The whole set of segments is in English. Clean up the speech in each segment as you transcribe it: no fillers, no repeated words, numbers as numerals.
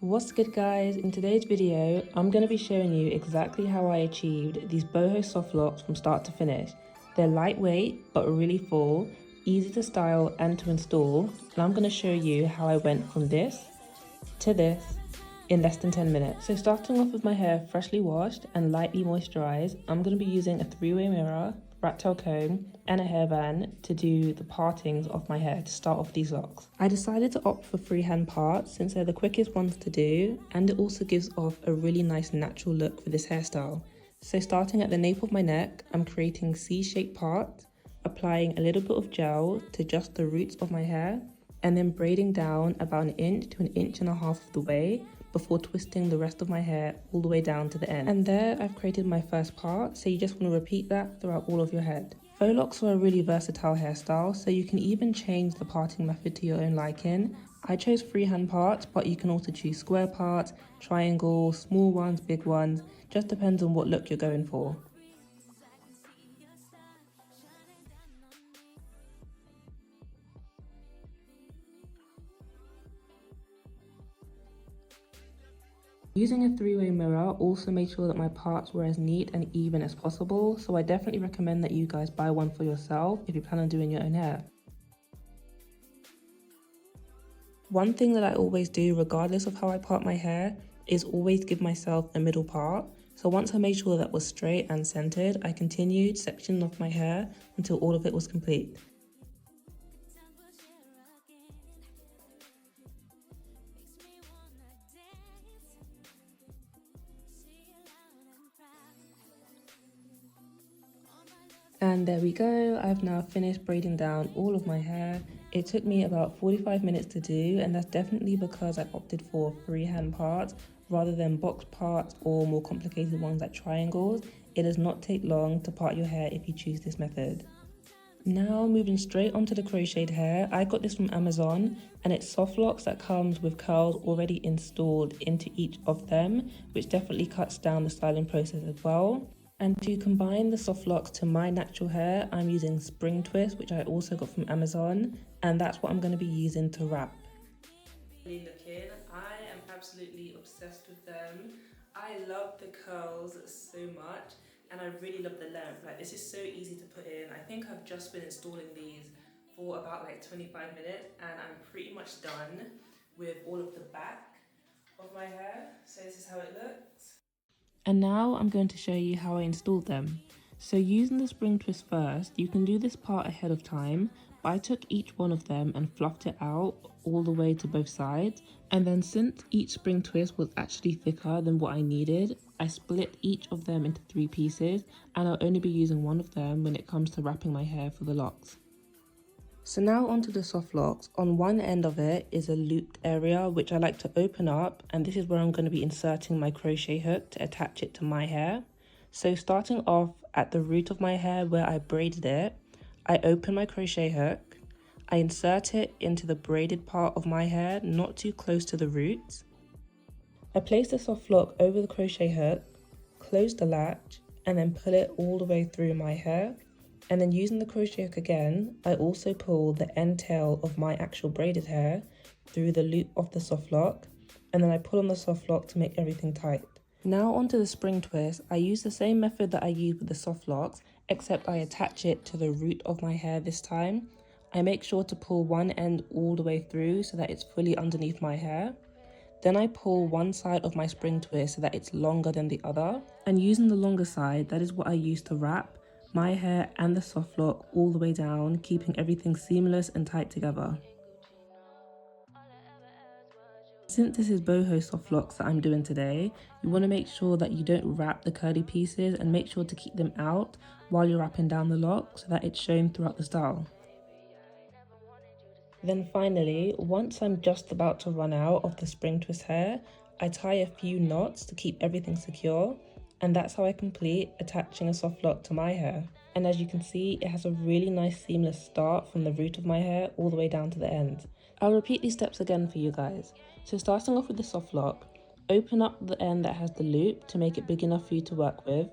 What's good guys, in today's video I'm going to be showing you exactly how I achieved these boho soft locks from start to finish. They're lightweight but really full, easy to style and to install, and I'm going to show you how I went from this to this in less than 10 minutes. So starting off with my hair freshly washed and lightly moisturized, I'm going to be using a three-way mirror, rat tail comb and a hairband to do the partings of my hair to start off these locks. I decided to opt for freehand parts since they're the quickest ones to do, and it also gives off a really nice natural look for this hairstyle. So starting at the nape of my neck, I'm creating C-shaped parts, applying a little bit of gel to just the roots of my hair, and then braiding down about 1 inch to 1.5 inches of the way before twisting the rest of my hair all the way down to the end. And there I've created my first part, so you just want to repeat that throughout all of your head. Faux locks are a really versatile hairstyle, so you can even change the parting method to your own liking. I chose freehand parts, but you can also choose square parts, triangles, small ones, big ones, just depends on what look you're going for. Using a three-way mirror also made sure that my parts were as neat and even as possible, so I definitely recommend that you guys buy one for yourself if you plan on doing your own hair. One thing that I always do, regardless of how I part my hair, is always give myself a middle part. So once I made sure that was straight and centered, I continued sectioning off my hair until all of it was complete. And there we go, I've now finished braiding down all of my hair. It took me about 45 minutes to do, and that's definitely because I opted for freehand parts rather than box parts or more complicated ones like triangles. It does not take long to part your hair if you choose this method. Now moving straight onto the crocheted hair, I got this from Amazon, and it's soft locks that comes with curls already installed into each of them, which definitely cuts down the styling process as well. And to combine the soft locks to my natural hair, I'm using spring twist, which I also got from Amazon, and that's what I'm going to be using to wrap. I am absolutely obsessed with them. I love the curls so much, and I really love the length. Like, this is so easy to put in. I think I've just been installing these for about like 25 minutes, and I'm pretty much done with all of the back of my hair. So this is how it looks. And now I'm going to show you how I installed them. So using the spring twist first, you can do this part ahead of time, but I took each one of them and fluffed it out all the way to both sides. And then since each spring twist was actually thicker than what I needed, I split each of them into 3 pieces, and I'll only be using one of them when it comes to wrapping my hair for the locks. So now onto the soft locks. On one end of it is a looped area which I like to open up, and this is where I'm going to be inserting my crochet hook to attach it to my hair. So starting off at the root of my hair where I braided it, I open my crochet hook, I insert it into the braided part of my hair, not too close to the roots. I place the soft lock over the crochet hook, close the latch, and then pull it all the way through my hair. And then using the crochet hook again, I also pull the end tail of my actual braided hair through the loop of the soft lock, and then I pull on the soft lock to make everything tight. Now onto the spring twist. I use the same method that I used with the soft locks, except I attach it to the root of my hair this time. I make sure to pull one end all the way through so that it's fully underneath my hair. Then I pull one side of my spring twist so that it's longer than the other. And using the longer side, that is what I use to wrap my hair and the soft lock all the way down, keeping everything seamless and tight together. Since this is boho soft locks that I'm doing today, you want to make sure that you don't wrap the curly pieces, and make sure to keep them out while you're wrapping down the lock so that it's shown throughout the style. Then finally, once I'm just about to run out of the spring twist hair, I tie a few knots to keep everything secure, and that's how I complete attaching a soft lock to my hair. And as you can see, it has a really nice seamless start from the root of my hair all the way down to the end. I'll repeat these steps again for you guys. So starting off with the soft lock, open up the end that has the loop to make it big enough for you to work with.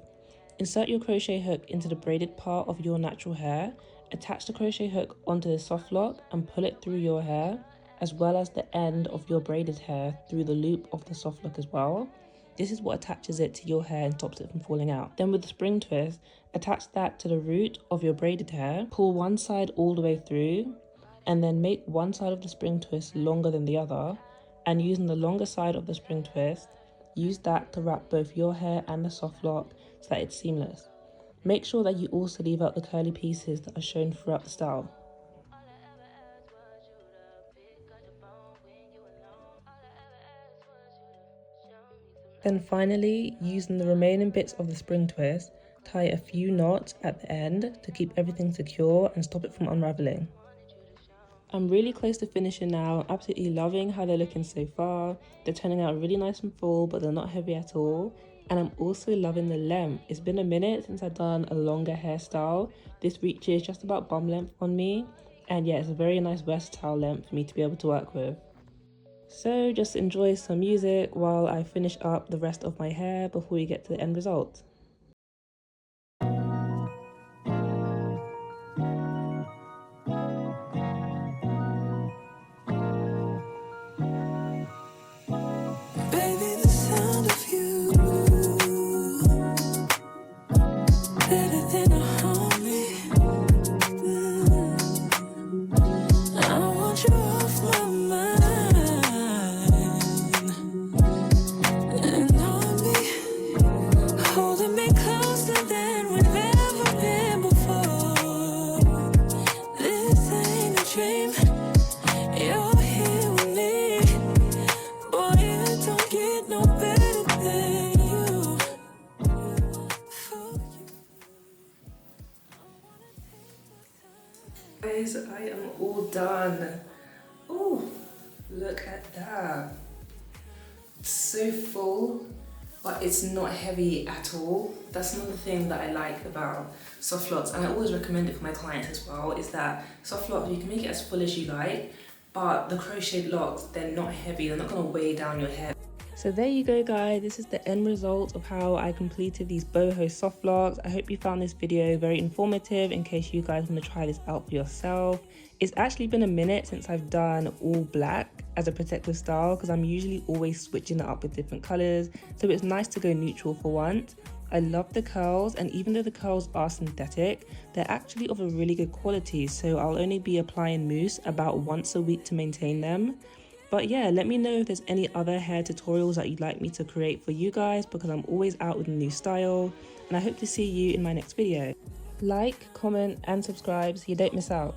Insert your crochet hook into the braided part of your natural hair. Attach the crochet hook onto the soft lock and pull it through your hair. as well as the end of your braided hair through the loop of the soft lock as well. This is what attaches it to your hair and stops it from falling out. Then with the spring twist, attach that to the root of your braided hair, pull one side all the way through, and then make one side of the spring twist longer than the other, and using the longer side of the spring twist, use that to wrap both your hair and the soft lock so that it's seamless. Make sure that you also leave out the curly pieces that are shown throughout the style. Then finally, using the remaining bits of the spring twist, tie a few knots at the end to keep everything secure and stop it from unraveling. I'm really close to finishing now. I'm absolutely loving how they're looking so far. They're turning out really nice and full, but they're not heavy at all. And I'm also loving the length. It's been a minute since I've done a longer hairstyle. This reaches just about bum length on me. And yeah, it's a very nice versatile length for me to be able to work with. So just enjoy some music while I finish up the rest of my hair before we get to the end result. Guys, I am all done. Oh, look at that. It's so full, but it's not heavy at all. That's another thing that I like about soft locks, and I always recommend it for my clients as well, is that soft locks, you can make it as full as you like, but the crocheted locks, they're not heavy, they're not gonna weigh down your hair. So there you go guys, this is the end result of how I completed these boho soft locks. I hope you found this video very informative in case you guys want to try this out for yourself. It's actually been a minute since I've done all black as a protective style because I'm usually always switching it up with different colours, so it's nice to go neutral for once. I love the curls, and even though the curls are synthetic, they're actually of a really good quality, so I'll only be applying mousse about once a week to maintain them. But yeah, let me know if there's any other hair tutorials that you'd like me to create for you guys, because I'm always out with a new style, and I hope to see you in my next video. Like, comment and subscribe so you don't miss out.